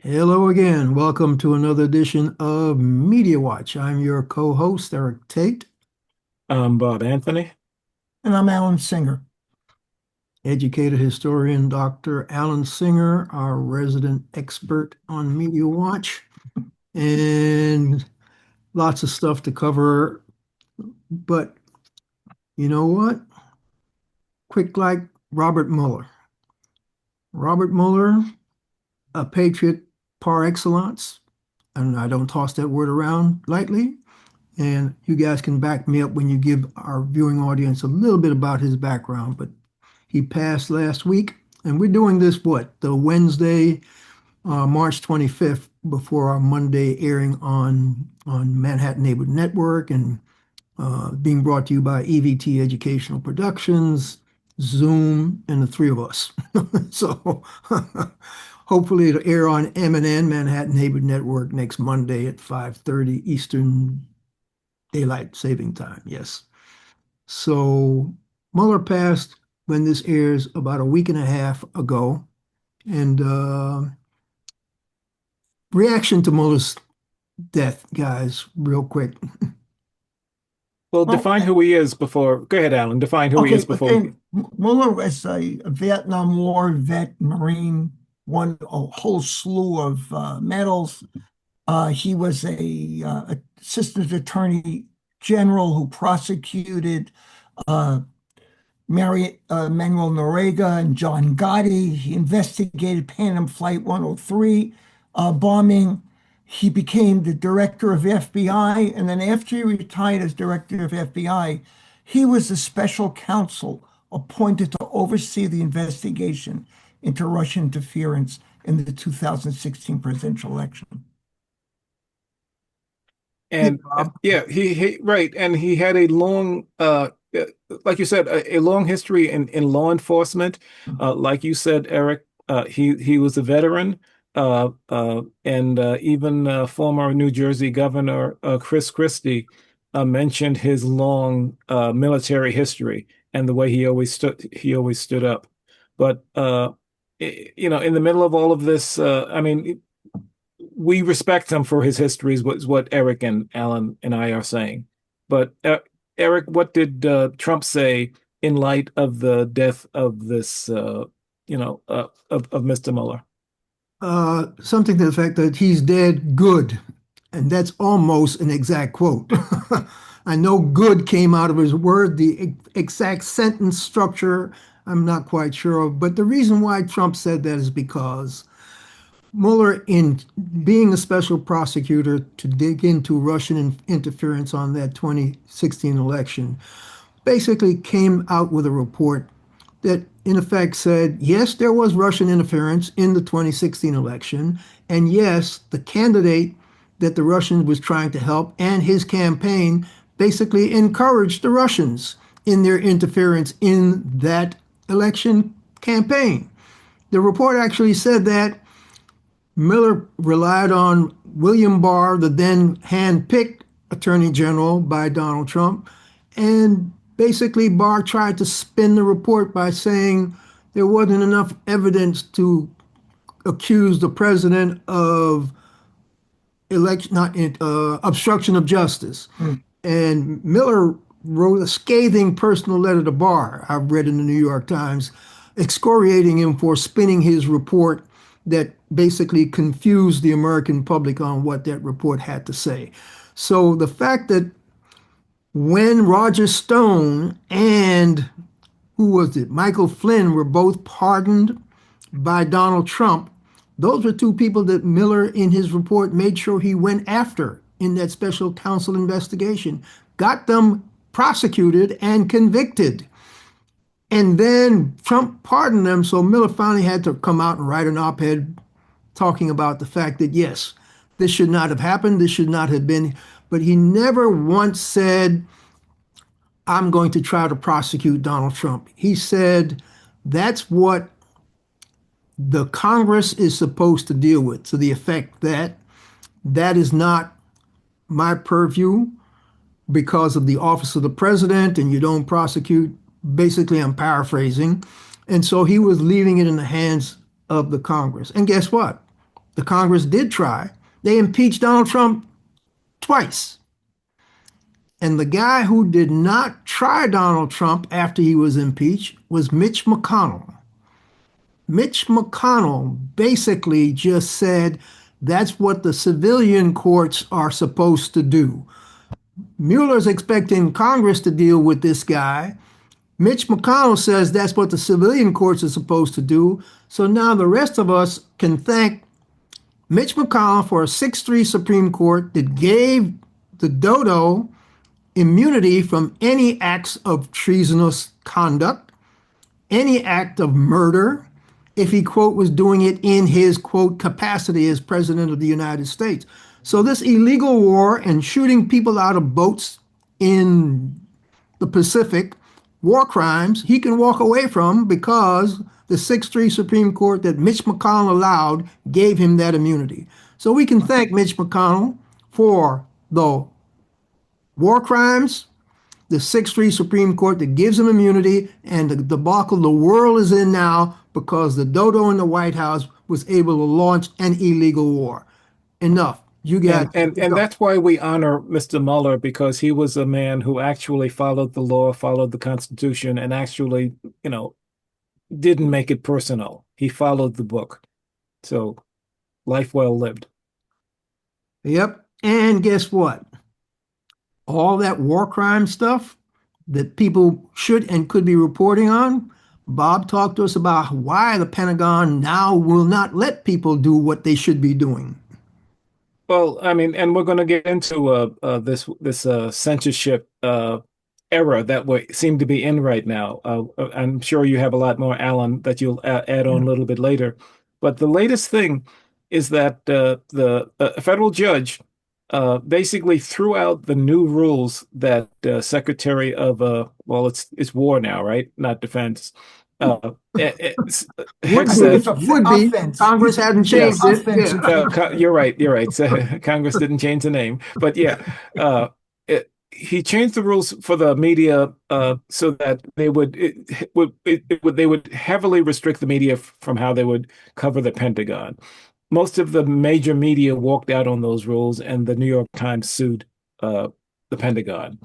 Hello again. Welcome to another edition of Media Watch. I'm your co-host, Eric Tait, Bob Anthony. And I'm Alan Singer. educator historian Dr. Alan Singer, our resident expert on Media Watch, and lots of stuff to cover. But you know what? Quick like Robert Mueller. Robert Mueller, a patriot par excellence, and I don't toss that word around lightly. And you guys can back me up when you give our viewing audience a little bit about his background. But he passed last week, and we're doing this the Wednesday, March 25th, before our Monday airing on Manhattan Neighborhood Network and being brought to you by EVT Educational Productions, Zoom, and the three of us. So hopefully it'll air on MNN, Manhattan Neighborhood Network, next Monday at 5:30 Eastern Daylight Saving Time. Yes. So Mueller passed when this airs about a week and a half ago. And reaction to Mueller's death, guys, real quick. Well, Well, define who he is before. Go ahead, Alan. Define who he is before. okay, Mueller was a Vietnam War vet, Marine, won a whole slew of medals. He was a assistant attorney general who prosecuted uh, Manuel Noriega and John Gotti. He investigated Pan Am Flight 103 bombing. He became the director of FBI. And then after he retired as director of FBI, he was the special counsel appointed to oversee the investigation into Russian interference in the 2016 presidential election. Yeah, And Bob. yeah, he right, and he had a long, like you said, a long history in law enforcement. Like you said, Eric, he was a veteran, and even former New Jersey Governor Chris Christie mentioned his long military history and the way he always stood up. But in the middle of all of this, I mean, we respect him for his history, is what Eric and Alan and I are saying. But Eric, what did Trump say in light of the death of this, of Mr. Mueller? Something to the fact that he's dead good. And that's almost an exact quote. I know good came out of his word. The exact sentence structure, I'm not quite sure of. But the reason why Trump said that is because Mueller, in being a special prosecutor to dig into Russian interference on that 2016 election, basically came out with a report that in effect said, yes, there was Russian interference in the 2016 election, and yes, the candidate that the Russians was trying to help and his campaign basically encouraged the Russians in their interference in that election campaign. The report actually said that Miller relied on William Barr, the then hand-picked Attorney General by Donald Trump, and basically Barr tried to spin the report by saying there wasn't enough evidence to accuse the president of election, not obstruction of justice. Mm. And Miller wrote a scathing personal letter to Barr, I've read in the New York Times, excoriating him for spinning his report that basically confused the American public on what that report had to say. So the fact that when Roger Stone and who was it, Michael Flynn, were both pardoned by Donald Trump, those were two people that Miller, in his report, made sure he went after in that special counsel investigation, got them prosecuted and convicted. And then Trump pardoned them, so Miller finally had to come out and write an op-ed talking about the fact that, yes, this should not have happened, this should not have been, but he never once said, I'm going to try to prosecute Donald Trump. He said, that's what the Congress is supposed to deal with, to the effect that that is not my purview because of the office of the president, and you don't prosecute. Basically, I'm paraphrasing. And so he was leaving it in the hands of the Congress. And guess what? the Congress did try. They impeached Donald Trump twice. And the guy who did not try Donald Trump after he was impeached was Mitch McConnell. Mitch McConnell basically just said that's what the civilian courts are supposed to do. Mueller's expecting Congress to deal with this guy. Mitch McConnell says that's what the civilian courts are supposed to do. So now the rest of us can thank Mitch McConnell for a 6-3 Supreme Court that gave the dodo immunity from any acts of treasonous conduct, any act of murder, if he, quote, was doing it in his, quote, capacity as President of the United States. So this illegal war and shooting people out of boats in the Pacific, war crimes, he can walk away from because the 6-3 Supreme Court that Mitch McConnell allowed gave him that immunity. So we can thank Mitch McConnell for the war crimes, the 6-3 Supreme Court that gives him immunity, and the debacle the world is in now because the dodo in the White House was able to launch an illegal war. Enough. You got and that's why we honor Mr. Mueller, because he was a man who actually followed the law, followed the Constitution, and actually, didn't make it personal. He followed the book. So life well lived. Yep. And guess what? All that war crime stuff that people should and could be reporting on, Bob talked to us about why the Pentagon now will not let people do what they should be doing. Well, I mean, and we're going to get into this censorship era that we seem to be in right now. I'm sure you have a lot more, Alan, that you'll add on a little bit later. But the latest thing is that the federal judge basically threw out the new rules that Secretary of well, it's war now, right? Not defense. Would said, be. Offense. Congress hadn't changed it. Offensive. Yeah. you're right. You're right. So, Congress didn't change the name, but yeah, he changed the rules for the media so that they would heavily restrict the media from how they would cover the Pentagon. Most of the major media walked out on those rules, and the New York Times sued the Pentagon.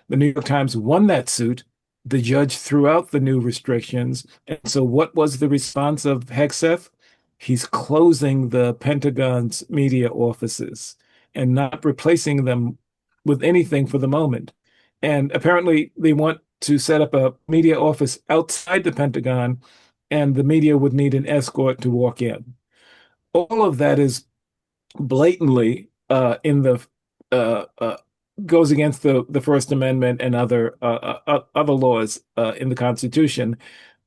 The New York Times won that suit. The judge threw out the new restrictions. And so what was the response of Hegseth? He's closing the Pentagon's media offices and not replacing them with anything for the moment. And apparently they want to set up a media office outside the Pentagon, and the media would need an escort to walk in. All of that is blatantly in the goes against the First Amendment and other laws in the Constitution.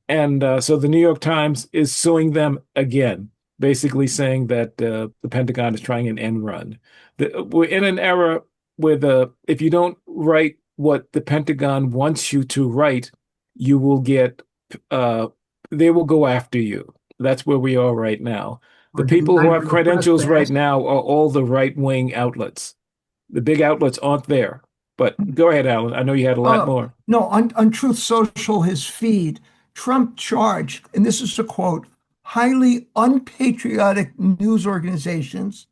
And so the New York Times is suing them again, basically saying that the Pentagon is trying an end run. We're in an era where if you don't write what the Pentagon wants you to write, you will get they will go after you. That's where we are right now. The people who have credentials right now are all the right-wing outlets. The big outlets aren't there. But go ahead, Alan. I know you had a lot more. No, on Truth Social, his feed, Trump charged, and this is a quote, highly unpatriotic news organizations.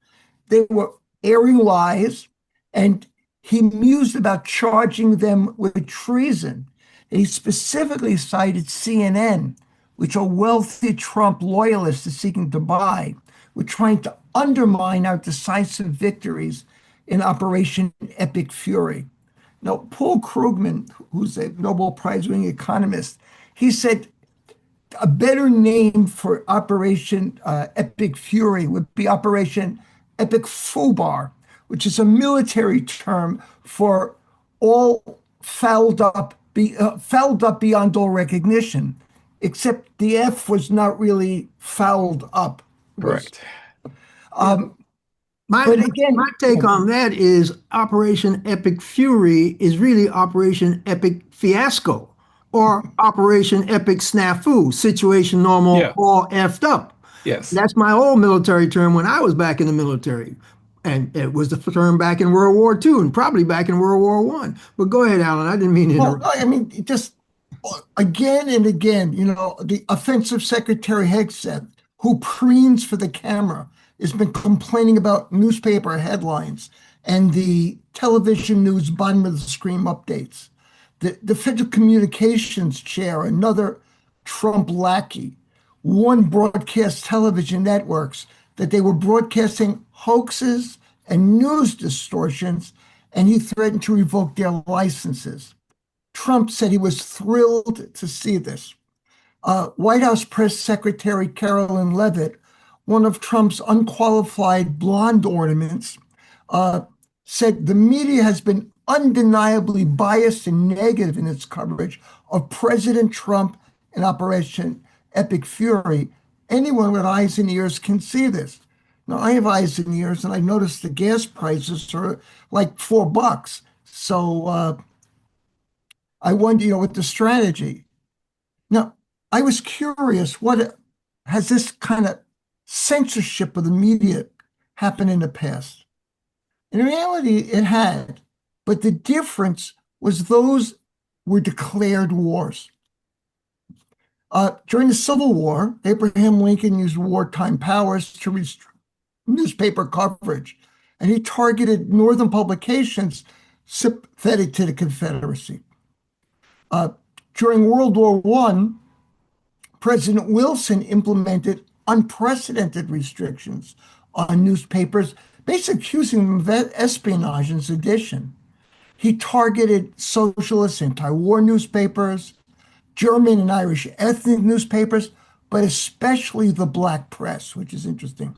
They were airing lies, and he mused about charging them with treason. And he specifically cited CNN, which a wealthy Trump loyalist is seeking to buy. We're trying to undermine our decisive victories in Operation Epic Fury. Now, Paul Krugman, who's a Nobel Prize-winning economist, he said a better name for Operation Epic Fury would be Operation Epic Fubar, which is a military term for all fouled up beyond all recognition, except the F was not really fouled up. Correct. My take on that is Operation Epic Fury is really Operation Epic Fiasco or Operation Epic Snafu, situation normal, all effed up. Yes. That's my old military term when I was back in the military. And it was the term back in World War II and probably back in World War I. But go ahead, Alan. I didn't mean to interrupt. Well, I mean, just again and again, the offensive Secretary Hegseth, who preens for the camera, has been complaining about newspaper headlines and the television news bottom of the screen updates. The Federal Communications Chair, another Trump lackey, warned broadcast television networks that they were broadcasting hoaxes and news distortions, and he threatened to revoke their licenses. Trump said he was thrilled to see this. White House Press Secretary Carolyn Levitt, one of Trump's unqualified blonde ornaments, uh, said the media has been undeniably biased and negative in its coverage of President Trump and Operation Epic Fury. Anyone with eyes and ears can see this. Now, I have eyes and ears, and I noticed the gas prices are like $4. So I wonder, with the strategy. Now, I was curious, what has this kind of censorship of the media happened in the past? In reality, it had, but the difference was those were declared wars. During the Civil War, Abraham Lincoln used wartime powers to restrict newspaper coverage, and he targeted northern publications sympathetic to the Confederacy. Uh, During World War I, President Wilson implemented unprecedented restrictions on newspapers, basically accusing them of espionage and sedition. He targeted socialist anti-war newspapers, German and Irish ethnic newspapers, but especially the black press, which is interesting.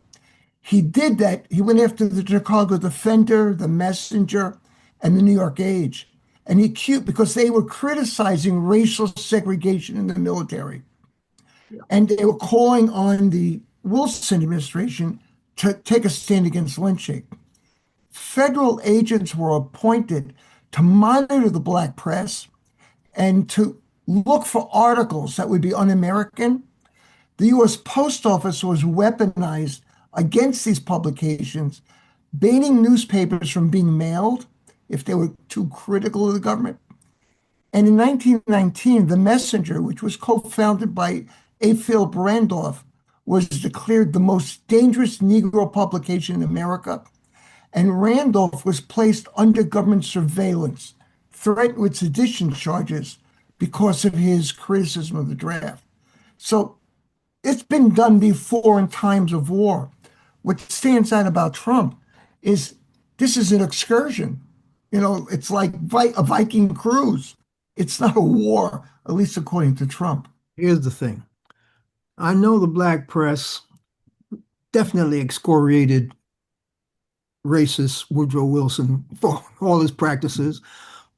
He did that. He went after the Chicago Defender, the Messenger, and the New York Age. And he cute because they were criticizing racial segregation in the military. And they were calling on the Wilson administration to take a stand against lynching. Federal agents were appointed to monitor the black press and to look for articles that would be un-American. The U.S. Post Office was weaponized against these publications, banning newspapers from being mailed if they were too critical of the government. And in 1919, The Messenger, which was co-founded by A. Philip Randolph, was declared the most dangerous Negro publication in America. And Randolph was placed under government surveillance, threatened with sedition charges because of his criticism of the draft. So it's been done before in times of war. What stands out about Trump is this is an excursion. It's like a Viking cruise. It's not a war, at least according to Trump. Here's the thing. I know the black press definitely excoriated racist Woodrow Wilson for all his practices,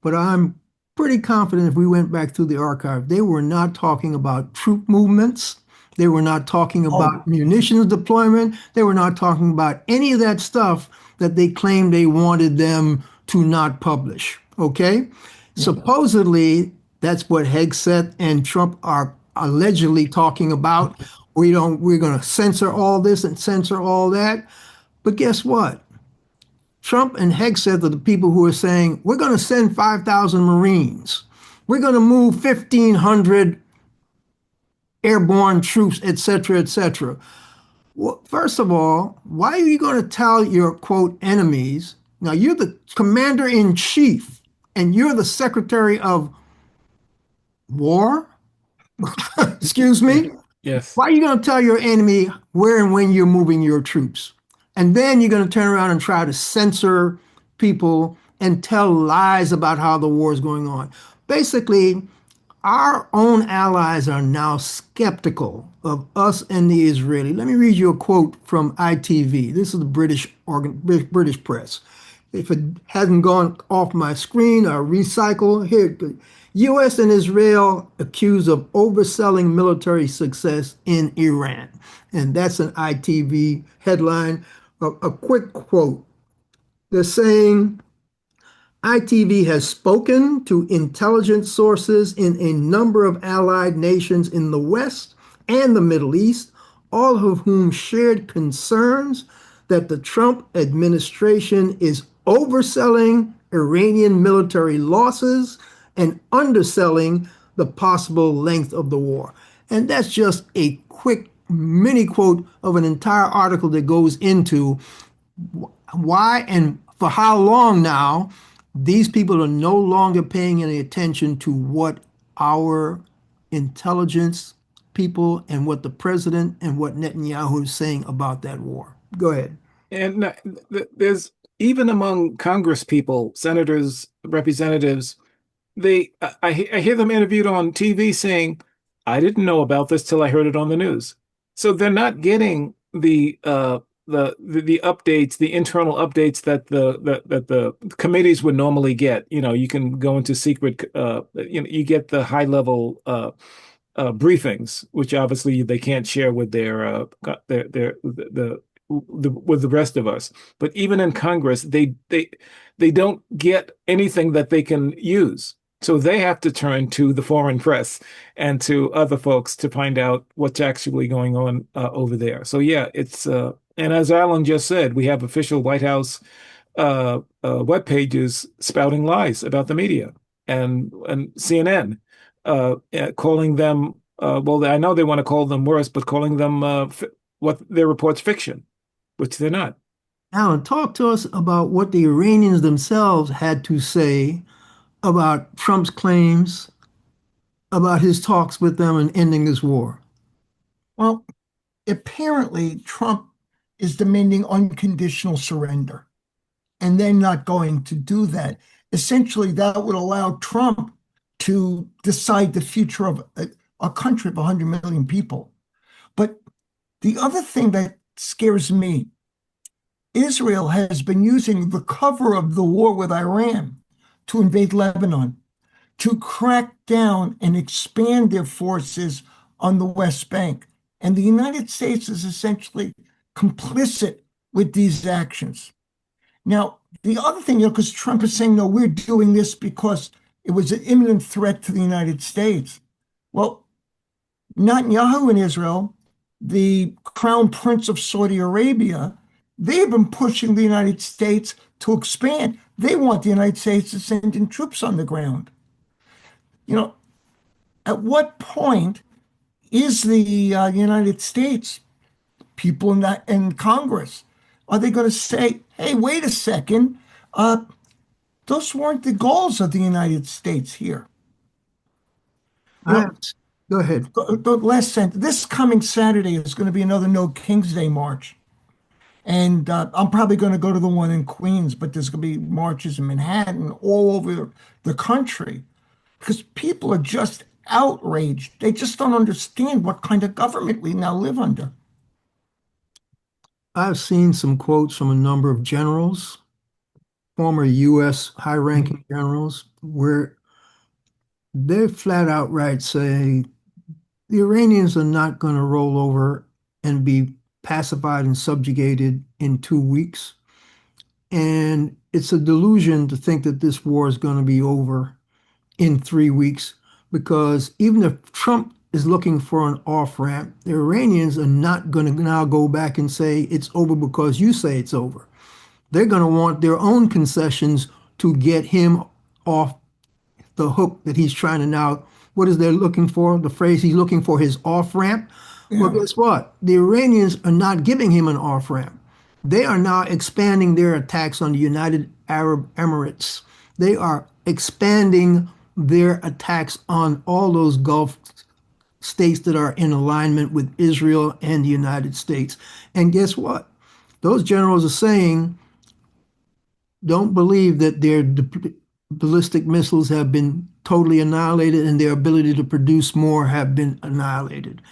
but I'm pretty confident if we went back through the archive, they were not talking about troop movements. They were not talking about munitions deployment. They were not talking about any of that stuff that they claimed they wanted them to not publish. Okay? Supposedly, that's what Hegseth and Trump are allegedly talking about. We're going to censor all this and censor all that. But guess what? Trump and Hegseth are the people who are saying, we're going to send 5,000 Marines. We're going to move 1,500 airborne troops, et cetera, et cetera. Well, first of all, why are you going to tell your, quote, enemies? Now, you're the commander in chief and you're the secretary of war? Excuse me? Yes. Why are you going to tell your enemy where and when you're moving your troops? And then you're going to turn around and try to censor people and tell lies about how the war is going on. Basically, our own allies are now skeptical of us and the Israeli. Let me read you a quote from ITV. This is the British press. If it hasn't gone off my screen or recycle, here. U.S. and Israel accused of overselling military success in Iran. And that's an ITV headline. A quick quote. They're saying, ITV has spoken to intelligence sources in a number of allied nations in the West and the Middle East, all of whom shared concerns that the Trump administration is overselling Iranian military losses and underselling the possible length of the war. And that's just a quick mini quote of an entire article that goes into why and for how long now these people are no longer paying any attention to what our intelligence people and what the president and what Netanyahu is saying about that war. Go ahead. And there's even among Congress people, senators, representatives, I hear them interviewed on TV saying, "I didn't know about this till I heard it on the news." So they're not getting the updates, the internal updates that the committees would normally get. You know, you can go into secret, you get the high level briefings, which obviously they can't share with with the rest of us. But even in Congress, they don't get anything that they can use. So they have to turn to the foreign press and to other folks to find out what's actually going on over there. So yeah, it's and as Alan just said, we have official White House web pages spouting lies about the media and CNN calling them well, I know they want to call them worse, but calling them what their reports fiction, which they're not. Alan, talk to us about what the Iranians themselves had to say about Trump's claims about his talks with them and ending this war. Well, apparently, Trump is demanding unconditional surrender, and they're not going to do that. Essentially, that would allow Trump to decide the future of a country of 100 million people. But the other thing that scares me, Israel has been using the cover of the war with Iran to invade Lebanon, to crack down and expand their forces on the West Bank. And the United States is essentially complicit with these actions. Now, the other thing, because Trump is saying, no, we're doing this because it was an imminent threat to the United States. Well, Netanyahu in Israel, the crown prince of Saudi Arabia, they've been pushing the United States to expand. They want the United States to send in troops on the ground. You know, at what point is the United States, people in Congress, are they going to say, hey, wait a second, those weren't the goals of the United States here? You I know, have, go ahead. the last sentence, this coming Saturday is going to be another No King's Day march. And I'm probably going to go to the one in Queens, but there's going to be marches in Manhattan, all over the country, because people are just outraged. They just don't understand what kind of government we now live under. I've seen some quotes from a number of generals, former U.S. high-ranking generals, where they flat out right say the Iranians are not going to roll over and be pacified and subjugated in 2 weeks. And it's a delusion to think that this war is going to be over in 3 weeks, because even if Trump is looking for an off ramp, the Iranians are not going to now go back and say it's over because you say it's over. They're going to want their own concessions to get him off the hook that he's trying to now. What is they're looking for? The phrase he's looking for his off ramp. Well, Yeah. guess what? The Iranians are not giving him an off ramp. They are now expanding their attacks on the United Arab Emirates. They are expanding their attacks on all those Gulf states that are in alignment with Israel and the United States. And guess what? Those generals are saying, don't believe that their ballistic missiles have been totally annihilated and their ability to produce more have been annihilated.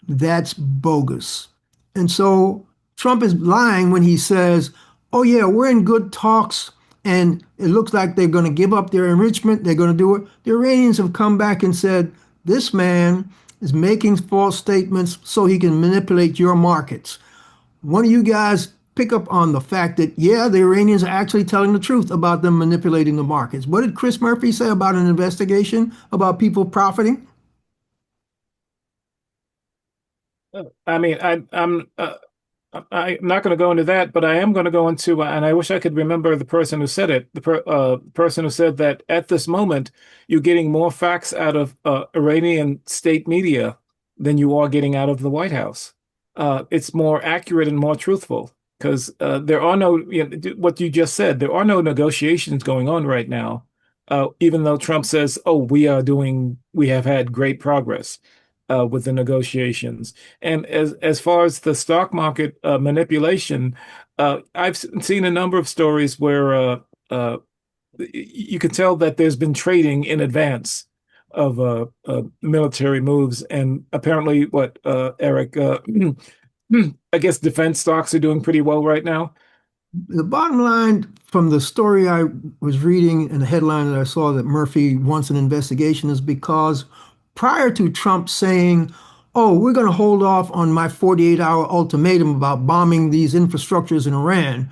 That's bogus. And so Trump is lying when he says, oh, yeah, we're in good talks and it looks like they're going to give up their enrichment. They're going to do it. The Iranians have come back and said, this man is making false statements so he can manipulate your markets. One of you guys pick up on the fact that, yeah, the Iranians are actually telling the truth about them manipulating the markets. What did Chris Murphy say about an investigation about people profiting? I mean, I'm not going to go into that, but I am going to go into, and I wish I could remember the person who said it, person who said that at this moment, you're getting more facts out of Iranian state media than you are getting out of the White House. It's more accurate and more truthful because there are no, what you just said, there are no negotiations going on right now. Even though Trump says, "Oh, we have had great progress with the negotiations." And as far as the stock market manipulation, I've seen a number of stories where uh, you can tell that there's been trading in advance of military moves, and apparently, what Eric, I guess defense stocks are doing pretty well right now. The bottom line from the story I was reading and the headline that I saw that Murphy wants an investigation is because prior to Trump saying, "Oh, we're going to hold off on my 48-hour ultimatum about bombing these infrastructures in Iran,"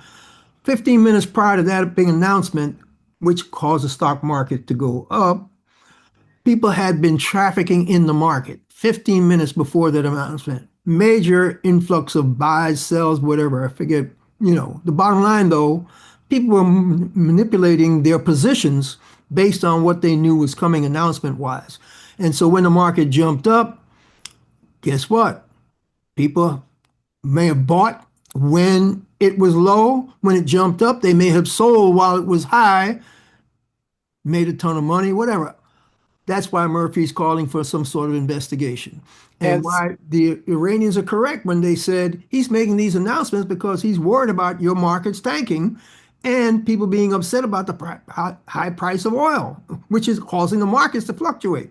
15 minutes prior to that big announcement, which caused the stock market to go up, people had been trafficking in the market 15 minutes before that announcement. Major influx of buys, sells, whatever. I forget, the bottom line though, people were manipulating their positions based on what they knew was coming announcement wise. And so when the market jumped up, guess what? People may have bought when it was low. When it jumped up, they may have sold while it was high, made a ton of money, whatever. That's why Murphy's calling for some sort of investigation. And And why the Iranians are correct when they said he's making these announcements because he's worried about your markets tanking and people being upset about the high price of oil, which is causing the markets to fluctuate.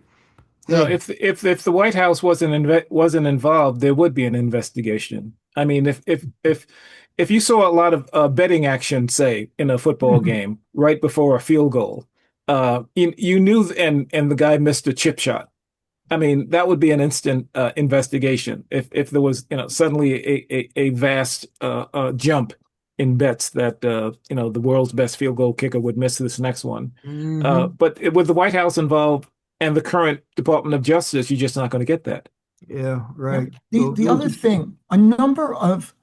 no, Hey, if the White House wasn't involved, there would be an investigation. I mean, if you saw a lot of betting action, say in a football mhm. game right before a field goal, you knew, and the guy missed a chip shot. I mean, that would be an instant investigation if there was, suddenly a vast jump in bets that the world's best field goal kicker would miss this next one. Mhm. But with the White House involved and the current Department of Justice, you're just not going to get that. Yeah, Yeah. right. The So the those other are, thing, a number of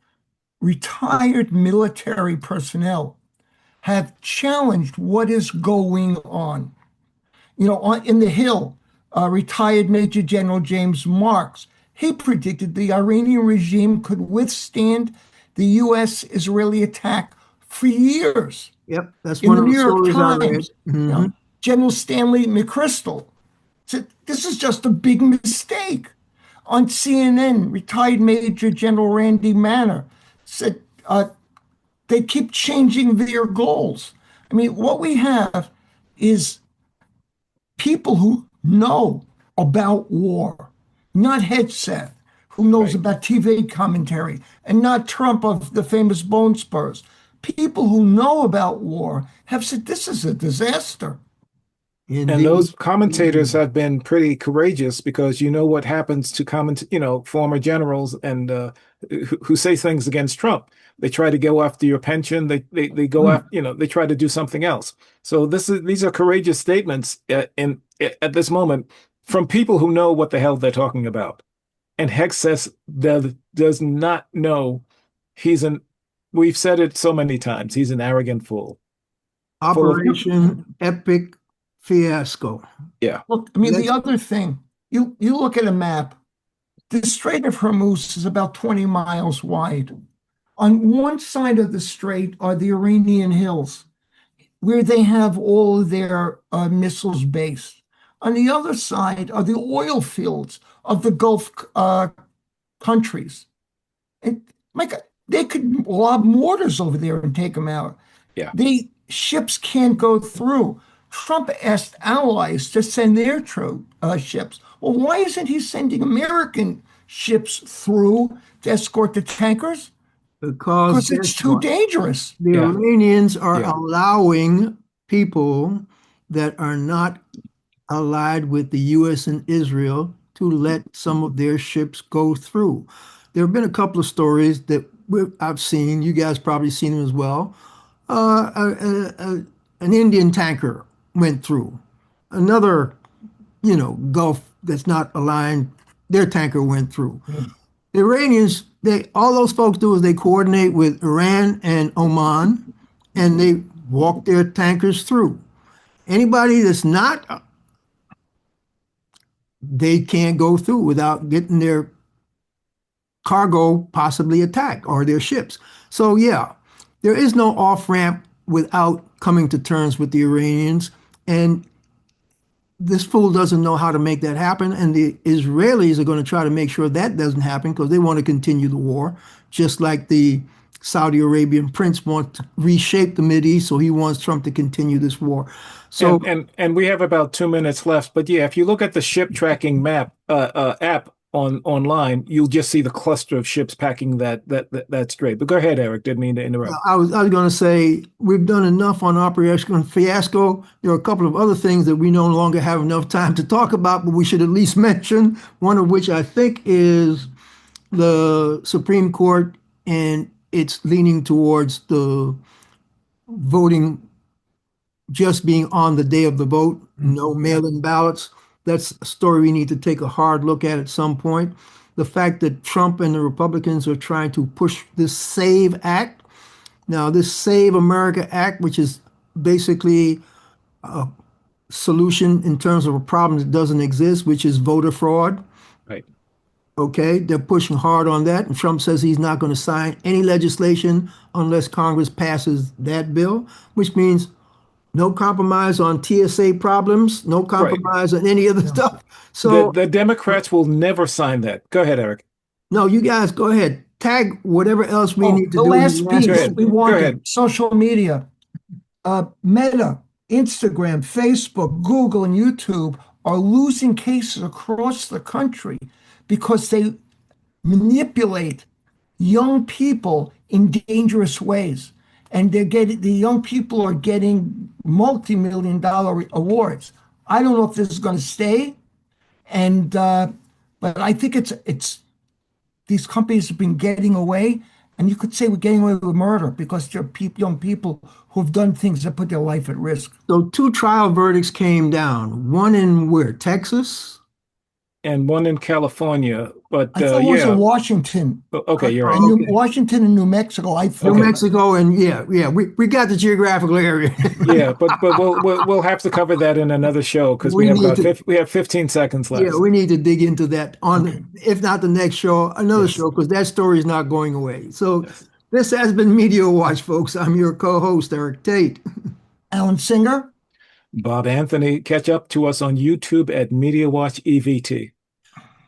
retired military personnel have challenged what is going on. In the Hill, retired Major General James Marks, he predicted the Iranian regime could withstand the U.S.-Israeli attack for years. yep, that's In one the of New the York stories I read. Times, you Hmm. know, General Stanley McChrystal said this is just a big mistake. On CNN, retired Major General Randy Manner said they keep changing their goals. I mean, what we have is people who know about war, not Hegseth, who knows Right. about TV commentary, and not Trump of the famous bone spurs. People who know about war have said this is a disaster. And Indeed. those commentators Indeed. have been pretty courageous because you know what happens to former generals and who say things against Trump. They try to go after your pension. They go Mm. after, they try to do something else. So these are courageous statements at this moment from people who know what the hell they're talking about. And Hex says does not know. He's an we've said it so many times. He's an arrogant fool, full of Operation Epic Fiasco. yeah. Look, I mean, the Let's other thing, you look at a map, the Strait of Hormuz is about 20 miles wide. On one side of the strait are the Iranian hills, where they have all of their missiles based. On the other side are the oil fields of the Gulf countries. And my God, they could lob mortars over there and take them out. Yeah. The ships can't go through. Trump asked allies to send their ships. Well, why isn't he sending American ships through to escort the tankers? because Because guess it's too what? dangerous. The Yeah. Iranians are Yeah. allowing people that are not allied with the U.S. and Israel to let some of their ships go through. There have been a couple of stories that I've seen. You guys probably seen them as well. An Indian tanker went through. Another, Gulf that's not aligned, their tanker went through. The Iranians, all those folks do is they coordinate with Iran and Oman, and they walk their tankers through. Anybody that's not they can't go through without getting their cargo possibly attacked or their ships. So yeah, there is no off ramp without coming to terms with the Iranians, and this fool doesn't know how to make that happen. And the Israelis are going to try to make sure that doesn't happen because they want to continue the war, just like the Saudi Arabian prince wants to reshape the Mideast, so he wants Trump to continue this war. So And we have about 2 minutes left. But yeah, if you look at the ship tracking map app online, you'll just see the cluster of ships packing that strait. But go ahead, Eric. Didn't mean to interrupt. I was going to say we've done enough on Operation Fiasco. There are a couple of other things that we no longer have enough time to talk about, but we should at least mention. One of which I think is the Supreme Court, and it's leaning towards the voting just being on the day of the vote, no mail-in ballots. That's a story we need to take a hard look at some point. The fact that Trump and the Republicans are trying to push this SAVE Act. Now, this Save America Act, which is basically a solution in terms of a problem that doesn't exist, which is voter fraud. Right. Okay, they're pushing hard on that, and Trump says he's not going to sign any legislation unless Congress passes that bill, which means no compromise on TSA problems, no compromise on any other stuff. So The Democrats will never sign that. Go ahead, Eric. no, you guys go ahead. Tag whatever else we need to the do. last piece Go ahead. we Go wanted, ahead. social media, Meta, Instagram, Facebook, Google, and YouTube are losing cases across the country because they manipulate young people in dangerous ways. And the young people are getting multi-million-dollar awards. I don't know if this is going to stay, but I think it's these companies have been getting away, and you could say we're getting away with murder because they're young people who have done things that put their life at risk. So two trial verdicts came down. One in where? Texas? And one in California. But I thought it was yeah. in Washington. Okay, you're right. And Okay. Washington and New Mexico. New Mexico, and we got the geographical area. Yeah, but we'll have to cover that in another show because We we have need about to- we have 15 seconds left. Yeah, we need to dig into that on, if not the next show, another Yes. show, because that story is not going away. So Yes. this has been Media Watch, folks. I'm your co-host, Eric Tait. Alan Singer. Bob Anthony, catch up to us on YouTube at Media Watch EVT.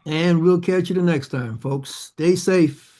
And we'll catch you the next time, folks. Stay safe.